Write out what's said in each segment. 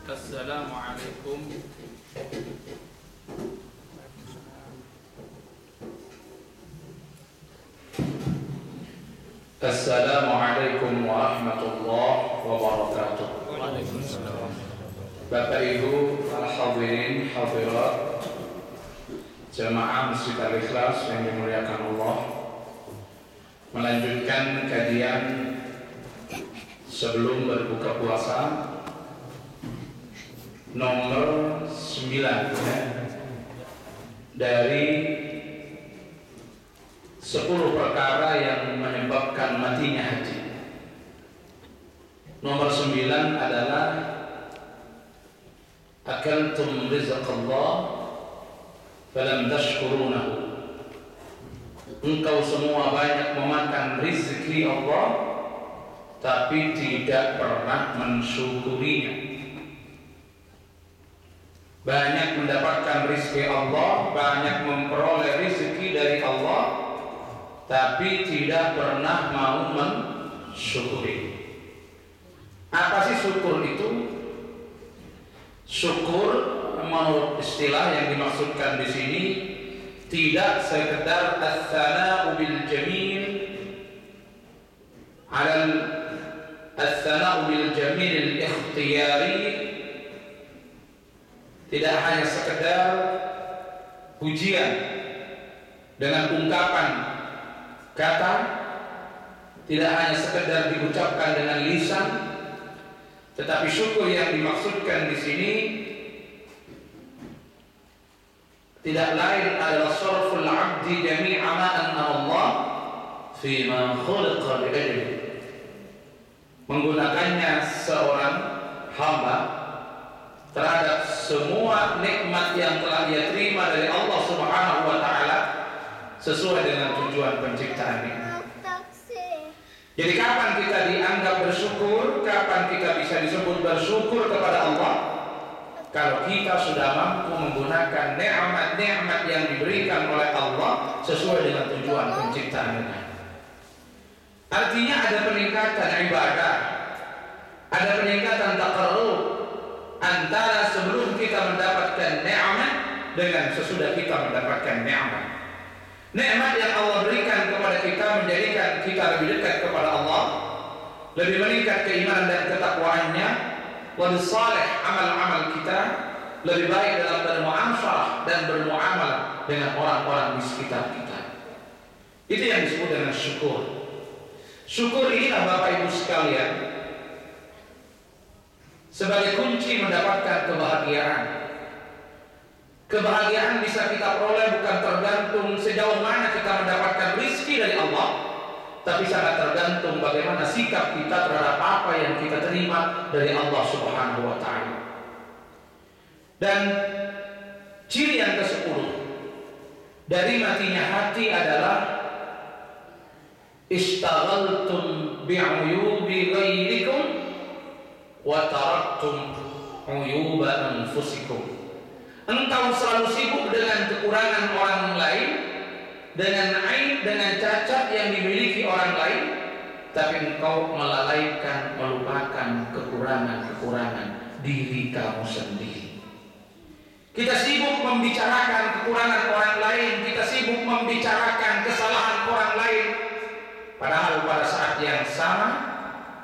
Assalamualaikum. Assalamualaikum warahmatullahi wabarakatuh. Waalaikumsalam. Bapak Ibu al-hadirin hadirat jamaah Masjid Al-Ikhlas yang dimuliakan Allah, melanjutkan kajian sebelum berbuka puasa nomor 9 dari 10 perkara yang menyebabkan matinya haji. Nomor 9 adalah akaltum rizqallah falam tashkurunahu. Engkau semua banyak memakan rezeki Allah tapi tidak pernah mensyukurinya. Banyak mendapatkan rezeki Allah, banyak memperoleh rezeki dari Allah, tapi tidak pernah mau mensyukuri. Apa sih syukur itu? Syukur menurut istilah yang dimaksudkan di sini tidak sekedar as-sana'u bil jamil as-sana'u bil jamil al-ikhtiyari, tidak hanya sekedar pujian dengan ungkapan kata, tidak hanya sekedar diucapkan dengan lisan, tetapi syukur yang dimaksudkan di sini tidak lain adalah sarful 'abdi jami'a ma anna Allah fi ma khuliqa li ajli. Menggunakannya seorang hamba terhadap semua nikmat yang telah dia terima dari Allah Subhanahu wa taala sesuai dengan tujuan penciptaannya. Jadi kapan kita dianggap bersyukur, kapan kita bisa disebut bersyukur kepada Allah? Kalau kita sudah mampu menggunakan nikmat-nikmat yang diberikan oleh Allah sesuai dengan tujuan penciptaannya. Artinya ada peningkatan ibadah, ada peningkatan taqarrub antara sebelum kita mendapatkan nikmat dengan sesudah kita mendapatkan nikmat. Nikmat yang Allah berikan kepada kita menjadikan kita lebih dekat kepada Allah, lebih meningkat keimanan dan ketakwaannya, lebih saleh amal-amal kita, lebih baik dalam bermuamalah dan bermuamalah dengan orang-orang di sekitar kita. Itu yang disebut dengan syukur. Syukur inilah Bapak Ibu sekalian sebagai kunci mendapatkan kebahagiaan. Kebahagiaan bisa kita peroleh bukan tergantung sejauh mana kita mendapatkan rizki dari Allah, tapi sangat tergantung bagaimana sikap kita terhadap apa yang kita terima dari Allah Subhanahu wa ta'ala. Dan ciri yang ke-10 dari matinya hati adalah istaghaltum bi'uyubi ghairikum wa taraktum uyuba anfusikum. Engkau selalu sibuk dengan kekurangan orang lain, dengan aib, dengan cacat yang dimiliki orang lain, tapi engkau melalaikan, melupakan kekurangan-kekurangan diri kamu sendiri. Kita sibuk membicarakan kekurangan orang lain, kita sibuk membicarakan kesalahan orang lain, padahal pada saat yang sama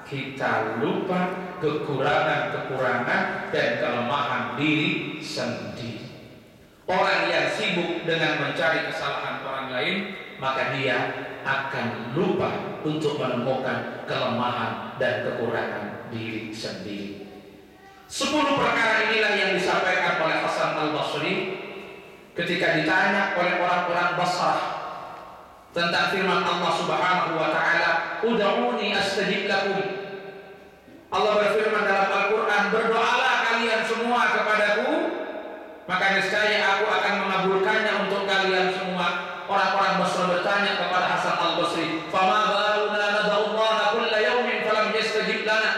kita lupa kekurangan-kekurangan dan kelemahan diri sendiri. Orang yang sibuk dengan mencari kesalahan orang lain, maka dia akan lupa untuk menemukan kelemahan dan kekurangan diri sendiri. 10 perkara inilah yang disampaikan oleh Hasan Al-Basri ketika ditanya oleh orang-orang Basrah tentang firman Allah Subhanahu wa ta'ala, ud'uni astajib lakum. Allah berfirman dalam Al-Quran, berdoalah kalian semua kepadaku, maka niscaya aku akan mengabulkannya untuk kalian semua. Orang-orang Basrah bertanya kepada Hasan Al-Basri, fama baluna nad'ullaha kulla yawmin falam yastajib lana.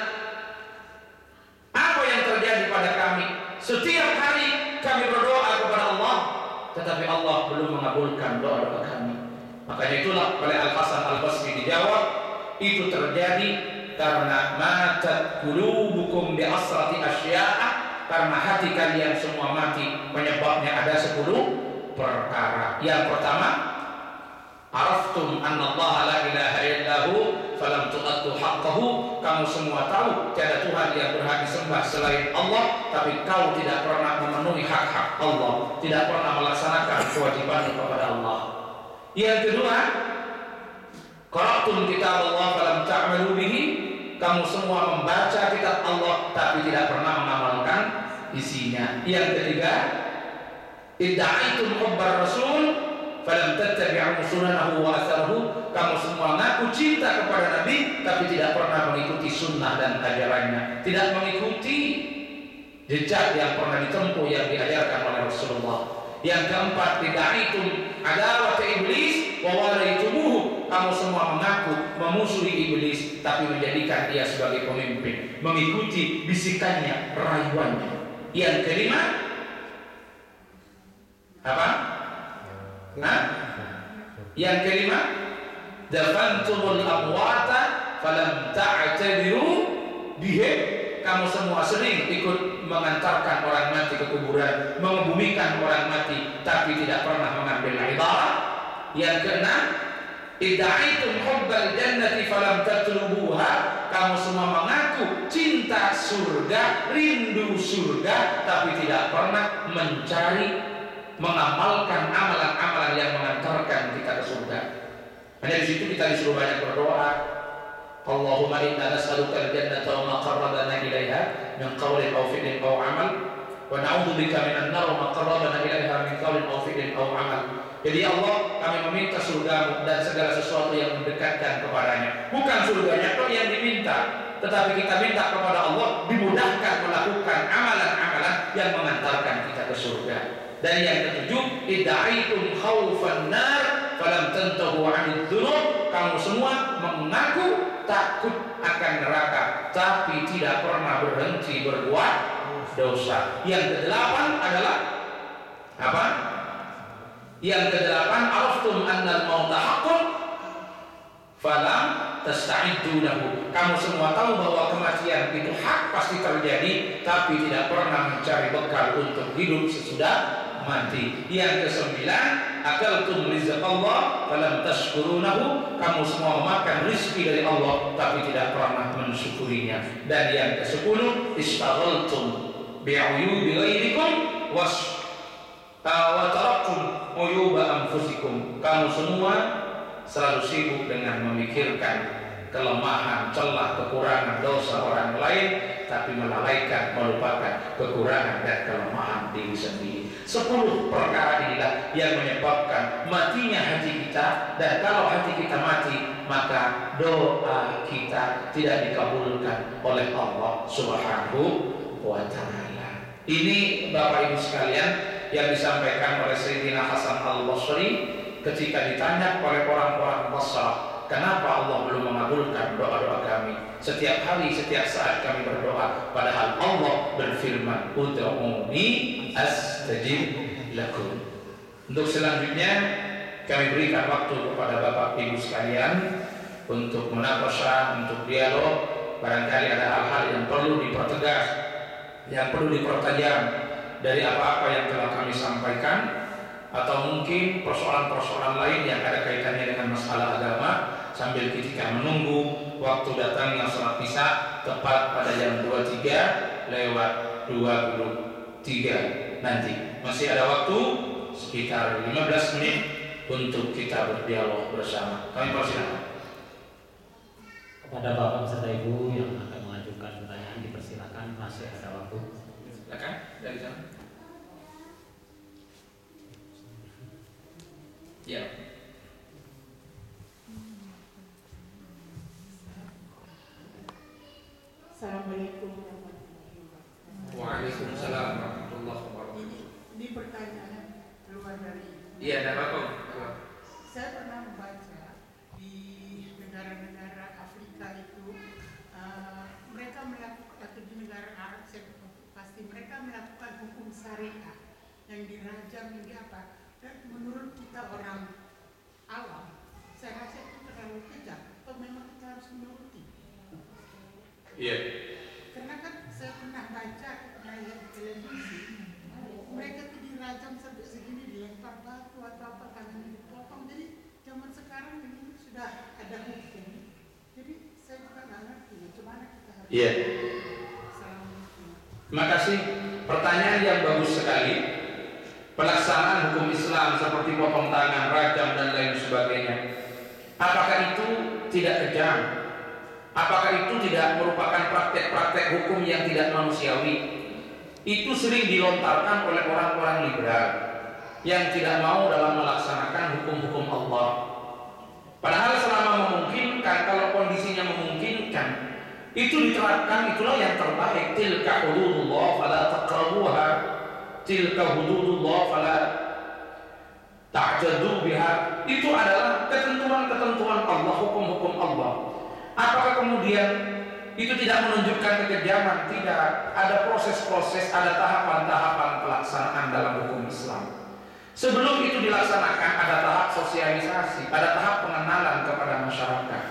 Apa yang terjadi pada kami? Setiap hari kami berdoa kepada Allah, tetapi Allah belum mengabulkan doa-doa kami. Makanya itulah oleh Al-Hasan Al-Basri dijawab, itu terjadi karena matat qulubukum bi asrati asya'a Karena hati kalian semua mati. Penyebabnya ada 10 perkara. Yang pertama, araftum annallaha la ilaha illahu falam tu'addu haqqahu. Kamu semua tahu tiada Tuhan yang berhak disembah selain Allah, tapi kau tidak pernah memenuhi hak-hak Allah, tidak pernah melaksanakan kewajiban kepada Allah. Yang kedua, qara'tum kitab Allah falam ta'malu bihi. Kamu semua membaca kitab Allah tapi tidak pernah mengamalkan isinya. Yang ketiga, idda'aitum hubbar rasul falam tattabi'u sunanahu wa atharahu. Kamu semua ngaku cinta kepada Nabi tapi tidak pernah mengikuti sunnah dan ajarannya, tidak mengikuti jejak yang pernah ditempuh yang diajarkan oleh Rasulullah. Yang keempat, idda'aitum adawat iblis wa walaitumuhu. Kamu semua mengaku memusuhi iblis tapi menjadikan dia sebagai pemimpin, mengikuti bisikannya, rayuannya. Yang kelima, apa? Yang kelima, dafantumul amwata falam ta'tabiru bihim. Kamu semua sering ikut mengantarkan orang mati ke kuburan, mengebumikan orang mati tapi tidak pernah mengambil ibarat. Yang keenam, idda'aitum hubbal jannati falam tatlubuha. Kamu semua mengaku cinta surga, rindu surga tapi tidak pernah mencari, mengamalkan amalan-amalan yang mengantarkan kita ke surga. Hanya di situ kita disuruh banyak berdoa. Allahumma inna nas'aluka al-jannata wa ma qarrabana ilaiha min qawlin aw fi'lin aw amal, wa na'udzubika minan nar wa ma qarrabana ilaiha min qawlin aw fi'lin aw amal. Jadi Allah, kami meminta surgamu dan segala sesuatu yang mendekatkan kepadanya. Bukan surganya kok yang diminta, tetapi kita minta kepada Allah dimudahkan melakukan amalan-amalan yang mengantarkan kita ke surga. Dan yang ketujuh, idda'aitum khaufan nar falam tantahu 'anil dzunub. Kamu semua mengaku takut akan neraka tapi tidak pernah berhenti berbuat dosa. Yang kedelapan adalah apa? Yang kedelapan, araftum annal mauta haqqun falam tasta'iddu lahu. Kamu semua tahu bahwa kematian itu hak, pasti terjadi, tapi tidak pernah mencari bekal untuk hidup sesudah mati. Yang kesembilan, akaltum rizqallah falam tashkurunahu. Kamu semua memakan rezeki dari Allah tapi tidak pernah mensyukurinya. Dan yang kesepuluh, istaghaltum bi'uyubi ghairikum wa taraktum uyuba anfusikum. Kamu semua selalu sibuk dengan memikirkan kelemahan, celah, kekurangan, dosa orang lain, tapi melalaikan, melupakan kekurangan dan kelemahan diri sendiri. 10 perkara inilah yang menyebabkan matinya hati kita, dan kalau hati kita mati, maka doa kita tidak dikabulkan oleh Allah Subhanahu wa Ta'ala. Ini Bapak Ibu sekalian yang disampaikan oleh Sayyidina Hasan Al-Basri ketika ditanya oleh orang-orang Basrah, kenapa Allah belum mengabulkan doa-doa kami? Setiap hari, setiap saat kami berdoa, padahal Allah berfirman, ud'uuni astajib lakum. Untuk selanjutnya kami berikan waktu kepada Bapak Ibu sekalian untuk munaqashah, untuk dialog. Barangkali ada hal-hal yang perlu dipertegas, yang perlu dipertajam dari apa-apa yang telah kami sampaikan, atau mungkin persoalan-persoalan lain yang ada kaitannya dengan masalah agama, sambil ketika menunggu waktu datangnya salat Isya tepat pada jam 23:23 nanti. Masih ada waktu sekitar 15 menit untuk kita berdialog bersama. Kami persilakan. Kepada Bapak beserta Ibu yang akan mengajukan pertanyaan, dipersilakan, masih ada waktu. Silakan dari sana. Ya. Assalamualaikum warahmatullahi wabarakatuh. Waalaikumsalam warahmatullahi wabarakatuh. Ini pertanyaan keluar dari. Iya, ada apa? Saya pernah membaca di negara-negara Afrika itu mereka melakukan, atau di negara Arab pasti mereka melakukan hukum syariah yang dirajam ini apa? Dan menurut kita orang awam, saya rasa itu terlalu kejam. Atau memang kita harus menuruti? Iya. Karena kan saya pernah baca, pernah lihat di televisi, mereka tuh dirajam sampai segini, dilempar batu atau apa, tangannya dipotong. Jadi zaman sekarang ini sudah ada hukum. Jadi saya juga nggak ngerti bagaimana kita harus. Iya. Assalamualaikum. Terima kasih. Pertanyaan yang bagus sekali. Pelaksanaan hukum Islam seperti potong tangan, rajam dan lain sebagainya. Apakah itu tidak kejam? Apakah itu tidak merupakan praktek-praktek hukum yang tidak manusiawi? Itu sering dilontarkan oleh orang-orang liberal yang tidak mau dalam melaksanakan hukum-hukum Allah. Padahal selama memungkinkan, kalau kondisinya memungkinkan, itu diterapkan, itulah yang terbaik. Tilka hududullah fala taqrabuha, tilka hududullah fala ta'jadu biha. Itu adalah ketentuan-ketentuan Allah, hukum-hukum Allah. Apakah kemudian itu tidak menunjukkan kekejaman? Tidak. Ada proses-proses, ada tahapan-tahapan pelaksanaan dalam hukum Islam. Sebelum itu dilaksanakan, ada tahap sosialisasi, ada tahap pengenalan kepada masyarakat.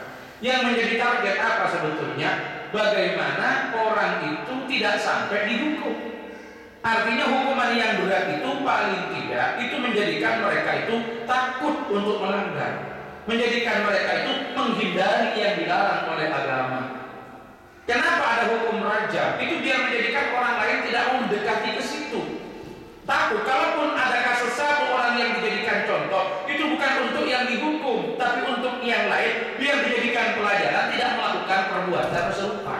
Yang menjadi target apa sebetulnya? Bagaimana orang itu tidak sampai dihukum. Artinya hukuman yang berat itu paling tidak itu menjadikan mereka itu takut untuk melanggar, menjadikan mereka itu menghindari yang dilarang oleh agama. Kenapa ada hukum rajam? Itu biar menjadikan orang lain tidak mendekati ke situ. Takut, kalaupun ada kasus satu orang yang dijadikan contoh, itu bukan untuk yang dihukum, tapi untuk yang lain, biar dijadikan pelajaran tidak melakukan perbuatan serupa.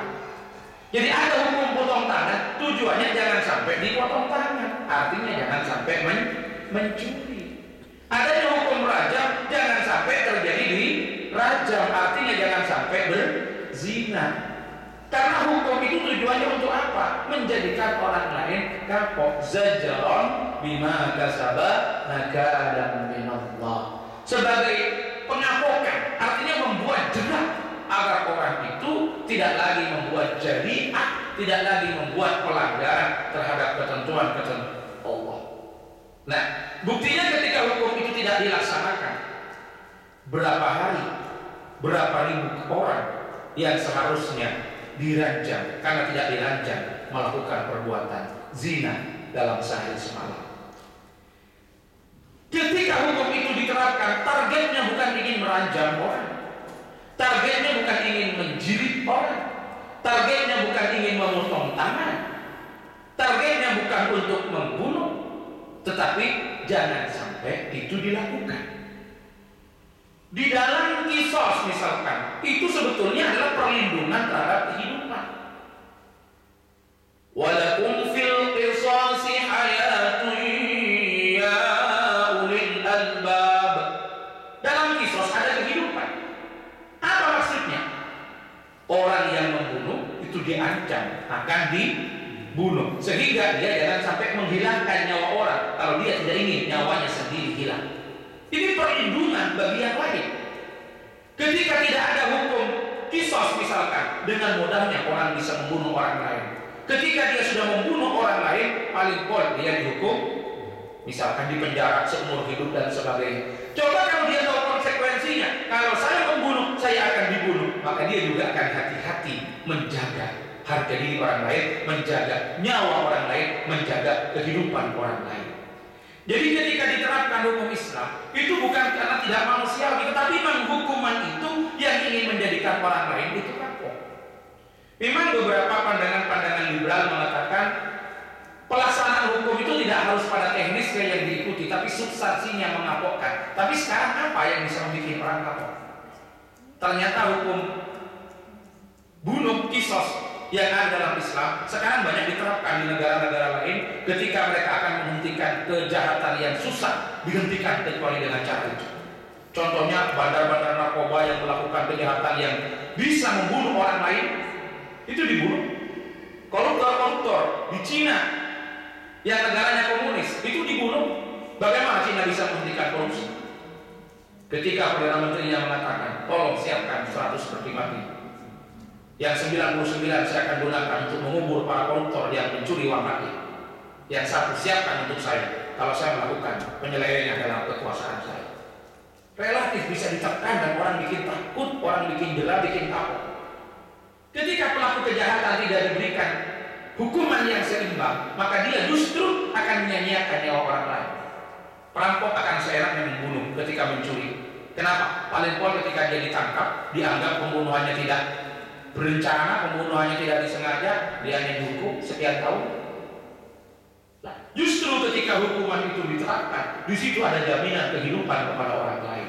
Jadi ada hukum potong tangan, tujuannya jangan sampai dipotong tangan, artinya jangan sampai mencuri. Adanya hukum rajam, jangan sampai terjadi di rajam, artinya jangan sampai berzina. Karena hukum itu tujuannya untuk apa? Menjadikan orang lain kapok. Zajaron bima kasaba nakalan minallah. Sebagai pengapokan, artinya membuat jerak agar orang itu tidak lagi membuat jariah, tidak lagi membuat pelanggaran terhadap ketentuan-ketentuan Allah. Nah, buktinya ketika hukum itu tidak dilaksanakan, berapa hari, berapa ribu orang yang seharusnya diranjam karena tidak diranjam melakukan perbuatan zina dalam sehari semalam. Ketika hukum itu diterapkan, targetnya bukan ingin meranjam orang, targetnya bukan ingin menjirit orang, targetnya bukan ingin memotong tangan, targetnya bukan untuk membunuh, tetapi jangan sampai itu dilakukan. Di dalam kisos misalkan, itu sebetulnya adalah perlindungan terhadap kehidupan. Walakum fil qisasi hayatun ya ulil albab. Dalam kisos ada kehidupan. Apa maksudnya? Orang yang membunuh itu diancam akan dibunuh, sehingga dia jangan sampai menghilangkan nyawa orang kalau dia tidak ingin nyawanya sendiri hilang. Ini perlindungan bagi yang lain. Ketika tidak ada hukum kisos misalkan, dengan mudahnya orang bisa membunuh orang lain. Ketika dia sudah membunuh orang lain, paling pol dia dihukum, misalkan dipenjara seumur hidup dan sebagainya. Coba kalau dia tahu konsekuensinya, kalau saya membunuh, saya akan dibunuh, maka dia juga akan hati-hati menjaga harga diri orang lain, menjaga nyawa orang lain, menjaga kehidupan orang lain. Jadi ketika diterapkan hukum Islam, itu bukan karena tidak manusiawi, tetapi memang hukuman itu yang ingin menjadikan orang lain itu kapok. Memang beberapa pandangan-pandangan liberal mengatakan pelaksanaan hukum itu tidak harus pada teknisnya yang diikuti, tapi substansinya mengapokkan. Tapi sekarang apa yang bisa membuat orang kapok? Ternyata hukum bunuh kisos yang ada dalam Islam sekarang banyak diterapkan di negara-negara lain. Ketika mereka akan menghentikan kejahatan yang susah dihentikan kecuali dengan cara itu. Contohnya bandar-bandar narkoba yang melakukan kejahatan yang bisa membunuh orang lain itu dibunuh. Koruptor-koruptor di Cina yang negaranya komunis itu dibunuh. Bagaimana Cina bisa menghentikan korupsi? Ketika Perdana Menterinya mengatakan, tolong siapkan 100 peti mati, yang 99 saya akan gunakan untuk mengubur para koruptor yang mencuri uang rakyat. Yang satu siapkan untuk saya kalau saya melakukan penyelewengan dalam kekuasaan saya. Relatif bisa ditekan dan orang bikin takut, orang bikin jelas, bikin takut. Ketika pelaku kejahatan tidak diberikan hukuman yang seimbang, maka dia justru akan menyia-nyiakan nyawa orang lain. Perampok akan seenaknya membunuh ketika mencuri. Kenapa? Paling pol ketika dia ditangkap, dianggap pembunuhannya tidak berencana, pembunuhannya tidak disengaja, dia hanya dihukum sekian tahun. Nah, justru ketika hukuman itu diterapkan, di situ ada jaminan kehidupan kepada orang lain.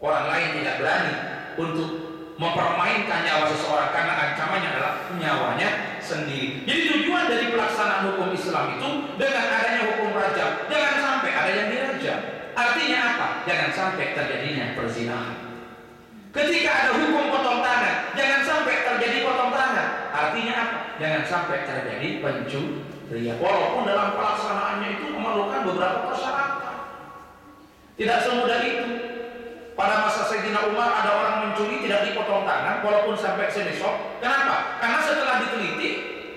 Orang lain tidak berani untuk mempermainkan nyawa seseorang karena ancamannya adalah nyawanya sendiri. Jadi tujuan dari pelaksanaan hukum Islam itu dengan adanya hukum rajam, jangan sampai ada yang dirajam. Artinya apa? Jangan sampai terjadinya perzinahan. Ketika ada hukum potong tangan, jangan sampai terjadi potong tangan. Artinya apa? Jangan sampai terjadi pencurian. Walaupun dalam pelaksanaannya itu memerlukan beberapa persyaratan. Tidak semudah itu. Pada masa Sayyidina Umar ada orang mencuri tidak dipotong tangan walaupun sampai senisok. Kenapa? Karena setelah diteliti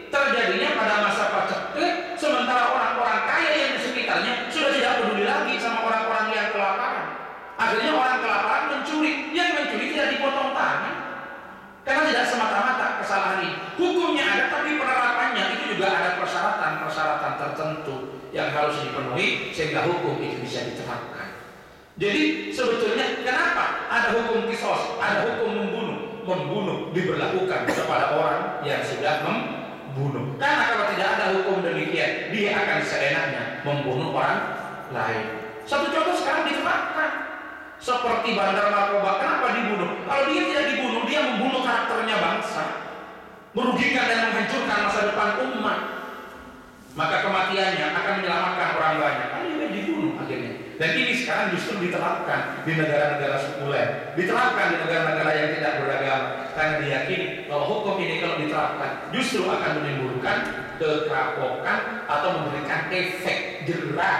terjadinya pada masa paceklik, sementara orang-orang kaya yang di sekitarnya sudah tidak peduli lagi sama orang-orang yang kelaparan. Akhirnya orang kelaparan mencuri, yang mencuri tidak dipotong tangan karena tidak semata-mata kesalahan ini. Hukumnya ada, tapi penerapannya itu juga ada persyaratan-persyaratan tertentu yang harus dipenuhi sehingga hukum itu bisa diterapkan. Jadi sebetulnya kenapa ada hukum kisos, ada hukum membunuh? Membunuh diberlakukan kepada orang yang sudah membunuh. Karena kalau tidak ada hukum demikian, dia akan seenaknya membunuh orang lain. Satu contoh sekarang diterapkan seperti bandar narkoba. Kenapa dibunuh? Kalau dia tidak dibunuh, dia membunuh karakternya bangsa, merugikan dan menghancurkan masa depan umat. Maka kematiannya akan menyelamatkan orang banyak. Kan dia dibunuh akhirnya. Dan ini sekarang justru diterapkan di negara-negara sekuler, diterapkan di negara-negara yang tidak beragama, karena diyakini bahwa hukum ini kalau diterapkan justru akan menimbulkan kekerapokan atau memberikan efek jerak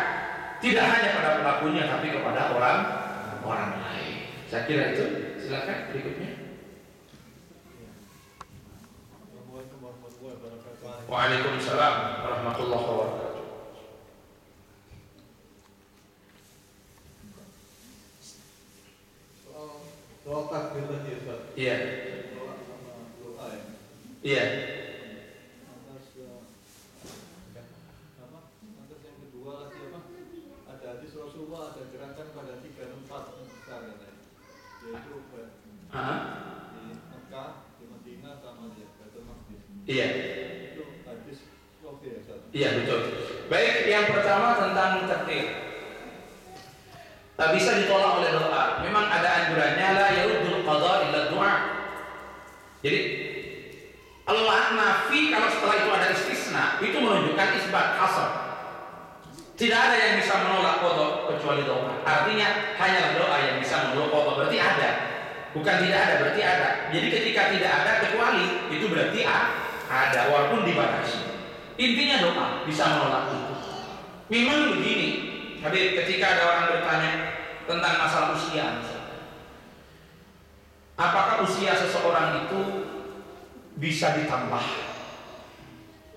tidak hanya pada pelakunya tapi kepada orang lain. Saya kira itu. Silakan berikutnya. Waalaikumsalam warahmatullahi wabarakatuh. Soal takbir tadi ya Ustaz. Iya. Doa sama doa ya. Iya. Lantas yang kedua lagi apa? Ada hadis Rasulullah ada gerakan pada 3 tempat besar katanya. Yaitu di Mekah, di Madinah sama di Baitul Maqdis. Iya. Itu hadis Rasul ya Ustaz. Iya betul. Baik, yang pertama tentang takbir. Bisa ditolak oleh doa. Memang ada anjurannya la yaruddul qada illa doa. Jadi Allah nafi kalau setelah itu ada istisna, itu menunjukkan isbat hasar. Tidak ada yang bisa menolak qada kecuali doa. Artinya hanya doa yang bisa menolak qada, berarti ada. Bukan tidak ada, berarti ada. Jadi ketika tidak ada kecuali itu berarti ada walaupun dibatasi. Intinya doa bisa menolak itu. Memang begini, Habib, ketika ada orang bertanya tentang masalah usia misalnya, apakah usia seseorang itu bisa ditambah?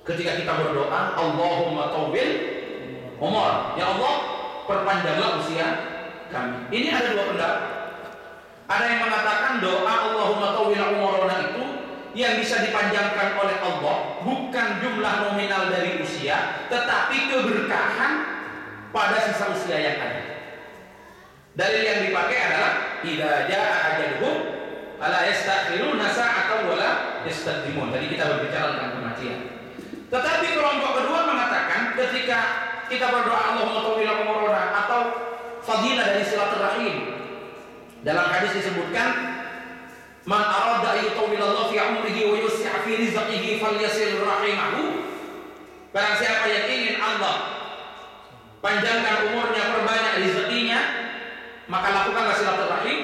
Ketika kita berdoa, Allahumma tawwil umur, ya Allah perpanjanglah usia kami. Ini ada dua pendapat. Ada yang mengatakan doa Allahumma tawwil umurna itu yang bisa dipanjangkan oleh Allah bukan jumlah nominal dari usia, tetapi keberkahan pada sisa usia yang ada. Dalil yang dipakai adalah idza jaa ajaluhum fala yastakhiruna sa'atan wala yastaqdimun. Tadi kita berbicara tentang kematian. Tetapi kelompok kedua mengatakan ketika kita berdoa Allahumma tawwil umurana atau fadilah dari silaturahim. Dalam hadis disebutkan man arada yutawwilallahu fi umrihi wa yus'a fi rizqihi falyasil rahimahu. Barang siapa yang ingin Allah panjangkan umurnya, perbanyak rezekinya, maka lakukanlah silaturahim.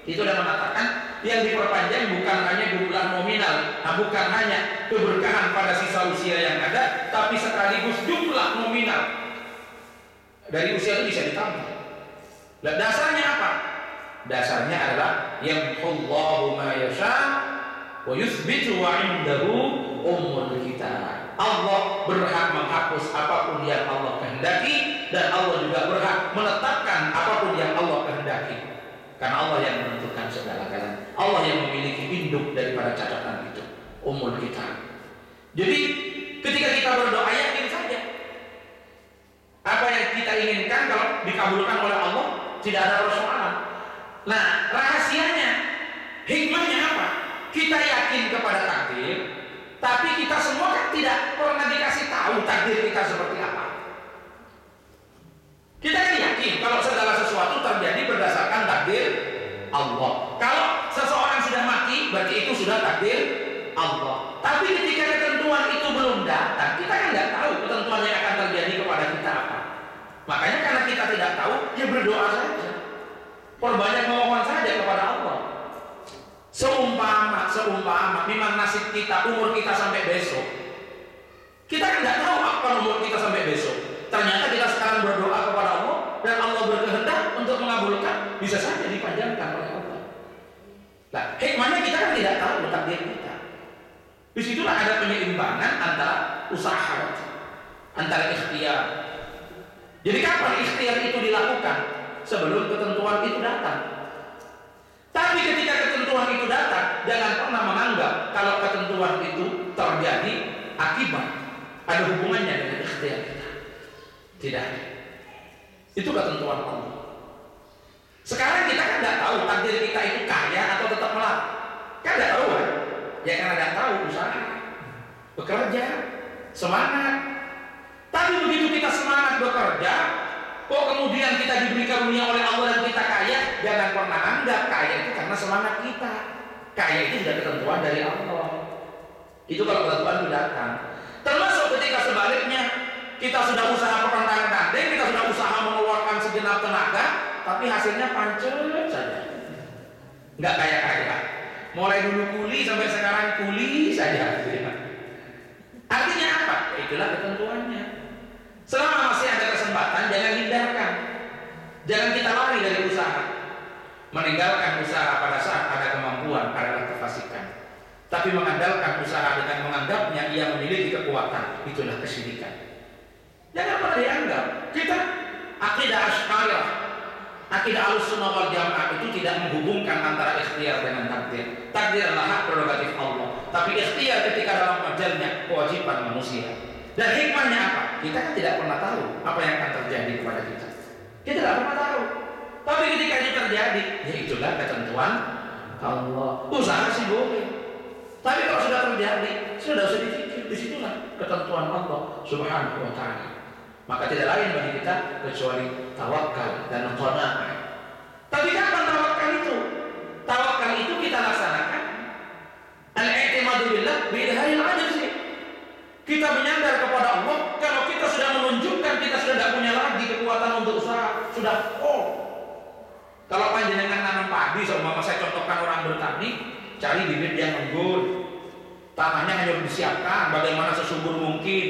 Itu dan mengatakan yang diperpanjang bukan hanya jumlah nominal, bukan hanya keberkahan pada sisa usia yang ada, tapi sekaligus jumlah nominal dari usia itu bisa ditambah. Nah, dasarnya apa? Dasarnya adalah yamhullahu ma yasha wa yuthbitu wa indahu ummul kitab. Allah berhak menghapus apapun yang Allah kehendaki, dan Allah juga berhak menetapkan apapun yang Allah kehendaki. Karena Allah yang menentukan segala-galanya. Allah yang memiliki induk daripada catatan itu, ummul kitab. Jadi ketika kita berdoa yakin saja apa yang kita inginkan kalau dikabulkan oleh Allah, tidak ada persoalan. Nah, rahasianya, hikmahnya apa? Kita yakin kepada takdir, tapi kita semua kan tidak pernah dikasih tahu takdir kita seperti apa. Kita kan yakin kalau segala sesuatu terjadi berdasarkan takdir Allah. Kalau seseorang sudah mati, berarti itu sudah takdir Allah. Tapi ketika ketentuan itu belum datang, kita kan nggak tahu ketentuan yang akan terjadi kepada kita apa. Makanya karena kita tidak tahu, ya berdoa saja. Perbanyak memohon saja kepada Allah. Seumpama memang nasib kita, umur kita sampai besok. Kita kan nggak tahu apa umur kita sampai besok. Ternyata kita sekarang berdoa kepada Allah dan Allah berkehendak untuk mengabulkan, bisa saja dipanjangkan oleh Allah. Nah, hikmahnya kita kan tidak tahu takdir kita. Disitulah ada penyeimbangan antara usaha, antara ikhtiar. Jadi kapan ikhtiar itu dilakukan? Sebelum ketentuan itu datang. Tapi ketika ketentuan itu datang, jangan pernah menganggap kalau ketentuan itu terjadi akibat ada hubungannya dengan ikhtiar kita. Tidak. Itu ketentuan Allah. Sekarang kita kan nggak tahu takdir kita itu kaya atau tetap melarat. Kan nggak tahu kan? Ya karena nggak tahu usaha, bekerja, semangat. Tapi begitu kita semangat bekerja, kok kemudian kita diberi karunia oleh Allah dan kita kaya, jangan pernah anggap kaya itu karena semangat kita. Kaya itu sudah ketentuan dari Allah. Itu kalau ketentuan itu datang. Termasuk ketika sebaliknya, kita sudah usaha pertandang-tanding, kita sudah usaha mengeluarkan segenap tenaga, tapi hasilnya pancet saja. Nggak kaya-kaya. Mulai dulu kuli sampai sekarang kuli saja. Artinya apa? Itulah ketentuannya. Selama masih ada kesempatan, jangan hindarkan. Jangan kita lari dari usaha. Meninggalkan usaha pada saat ada kemampuan adalah kefasikan. Tapi mengandalkan usaha dengan menganggapnya ia memiliki kekuatan, itulah kesyirikan. Jangan pernah dianggap. Kita akidah Asy'ariyah, akidah Ahlussunnah wal Jamaah itu tidak menghubungkan antara ikhtiar dengan takdir. Takdir adalah hak prerogatif Allah, tapi ikhtiar ketika dalam ajalnya kewajiban manusia. Dan hikmahnya apa? Kita kan tidak pernah tahu apa yang akan terjadi kepada kita. Kita tidak pernah tahu. Tapi ketika itu terjadi, ya itulah ketentuan Allah. Usaha sih boleh. Tapi kalau sudah terjadi, sudah usah dipikir. Disitulah ketentuan Allah Subhanahu wa Ta'ala. Maka tidak lain bagi kita kecuali tawakal dan qanaah. Tapi kapan tawakal itu? Tawakal itu kita laksanakan al-i'timadu billah bi'idharil ajzi. Kita menyandar kepada Allah kalau kita sudah menunjukkan kita sudah tidak punya lagi kekuatan untuk usaha, sudah kalau panjenengan nanam padi, seumpama saya contohkan orang bertani, cari bibit yang unggul, tanahnya hanya disiapkan bagaimana sesubur mungkin,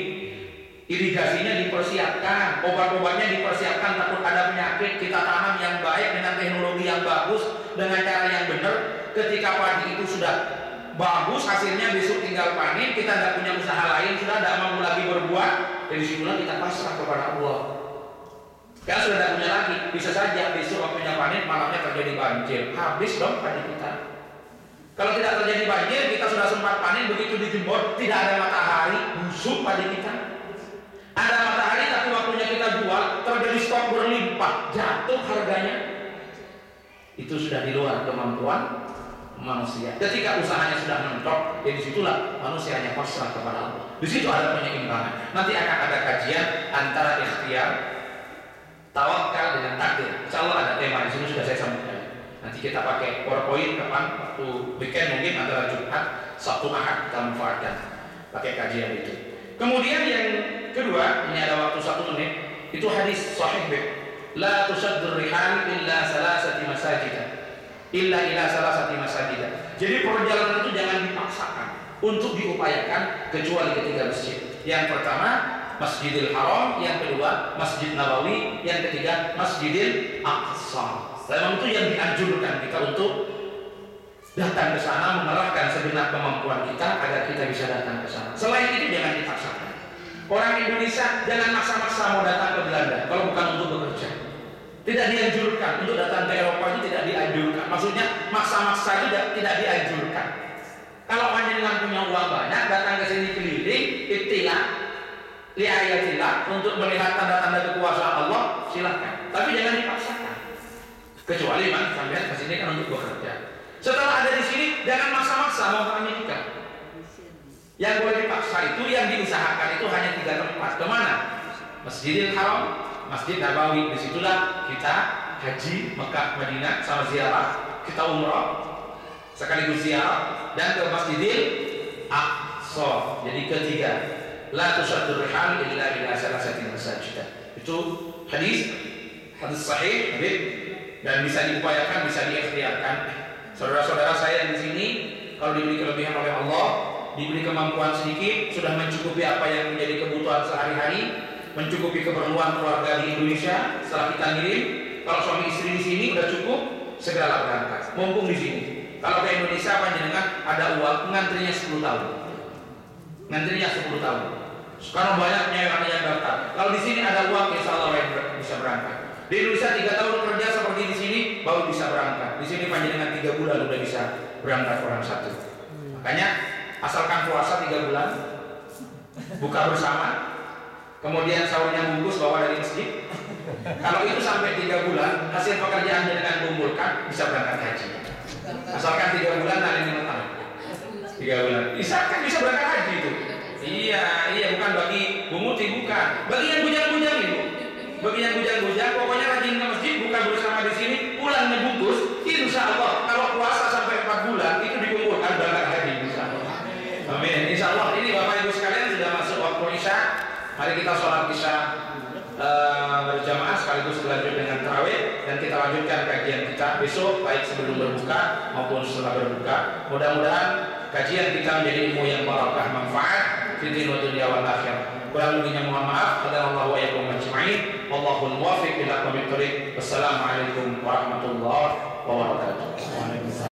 irigasinya dipersiapkan, obat-obatnya dipersiapkan, takut ada penyakit, kita tanam yang baik dengan teknologi yang bagus, dengan cara yang benar. Ketika padi itu sudah bagus, hasilnya besok tinggal panen, kita tidak punya usaha lain, sudah tidak mampu lagi berbuat, dari situlah kita pasrah kepada Allah. Karena sudah tidak punya lagi, bisa saja besok waktunya panen, malamnya terjadi banjir, habis dong padi kita. Kalau tidak terjadi banjir, kita sudah sempat panen, begitu dijemur, tidak ada matahari, busuk padi kita. Ada matahari tapi waktunya kita jual, terjadi stok berlimpah, jatuh harganya. Itu sudah di luar kemampuan manusia. Ketika usahanya sudah mentok, ya disitulah manusia hanya pasrah kepada Allah. Di situ ada penyeimbangan. Nanti akan ada kajian antara ikhtiar, tawakal dengan takdir. Insyaallah ada tema di sini sudah saya sampaikan. Nanti kita pakai PowerPoint kapan waktu weekend mungkin antara Jumat, Sabtu, Ahad kita manfaatkan pakai kajian itu. Kemudian yang kedua, ini ada waktu 1 menit, itu hadis sahih la tusaddur rihal illa salasati masajid. Jadi perjalanan itu jangan dipaksakan untuk diupayakan kecuali ketiga masjid. Yang pertama Masjidil Haram, yang kedua Masjid Nabawi, yang ketiga Masjidil Aqsa. Memang itu yang dianjurkan kita untuk datang ke sana, mengerahkan segenap kemampuan kita agar kita bisa datang ke sana. Selain itu jangan dipaksakan. Orang Indonesia jangan maksa-maksa mau datang ke Belanda kalau bukan untuk bekerja. Tidak dianjurkan untuk datang ke Eropa, itu tidak dianjurkan. Maksudnya maksa-maksa itu tidak dianjurkan. Kalau panjenengan punya uang banyak, datang ke sini keliling, ikhtilah, liayatillah, untuk melihat tanda-tanda kekuasaan Allah, silahkan. Tapi jangan dipaksakan. Kecuali man sampai ke sini kan untuk bekerja. Setelah ada di sini, jangan maksa-maksa mau ke Amerika. Yang boleh dipaksa itu, yang diusahakan itu hanya 3 tempat. Kemana? Masjidil Haram, Masjid Nabawi. Disitulah kita haji Mekah Madinah sama ziarah, kita umrah sekaligus ziarah, dan ke Masjidil Aqsa. Jadi ketiga, la tusaddur rihal illa ila salasatin masajid. Itu hadis sahih, dan bisa diupayakan, bisa diikhtiarkan. Saudara-saudara saya di sini, kalau diberi kelebihan oleh Allah, diberi kemampuan sedikit, sudah mencukupi apa yang menjadi kebutuhan sehari-hari, mencukupi keperluan keluarga di Indonesia. Setelah kita ngirim, kalau suami istri di sini udah cukup, segeralah berangkat. Mumpung di sini. Kalau ke Indonesia panjenengan ada uang, ngantrinya 10 tahun. Ngantrinya 10 tahun. Sekarang banyaknya yang daftar. Kalau di sini ada uang, insya Allah bisa berangkat. Di Indonesia 3 tahun kerja seperti di sini, baru bisa berangkat. Di sini panjenengan 3 bulan udah bisa berangkat orang satu. Makanya asalkan puasa 3 bulan, buka bersama, kemudian sahurnya bungkus bawa dari masjid. Kalau itu sampai 3 bulan, hasil pekerjaannya dengan kumpulkan, bisa berangkat haji. Asalkan 3 bulan nanti menang. 3 bulan. Misalkan bisa berangkat haji itu. Iya, bukan bagi bumuti, bukan. Bagi yang bujang-bujang itu. Bagi yang bujang-bujang, pokoknya rajin ke masjid, buka bersama di sini, pulangnya bungkus. Insya Allah, kalau puasa sampai 4 bulan, itu dikumpulkan berangkat haji. Insya Allah. Amin. Insya Allah. Ini Bapak Ibu sekalian sudah masuk waktu Isya. Mari kita sholat Isya berjamaah sekaligus berlanjut dengan tarawih, dan kita lanjutkan kajian kita besok, baik sebelum berbuka maupun setelah berbuka. Mudah-mudahan kajian kita menjadi ilmu yang barakah, manfaat fid dunya wal akhirah. Kurang lebihnya mohon maaf. Hadanallahu wa iyyakum ajma'in. Wallahul muwaffiq ila aqwamit thoriq. Wassalamualaikum warahmatullahi wabarakatuh.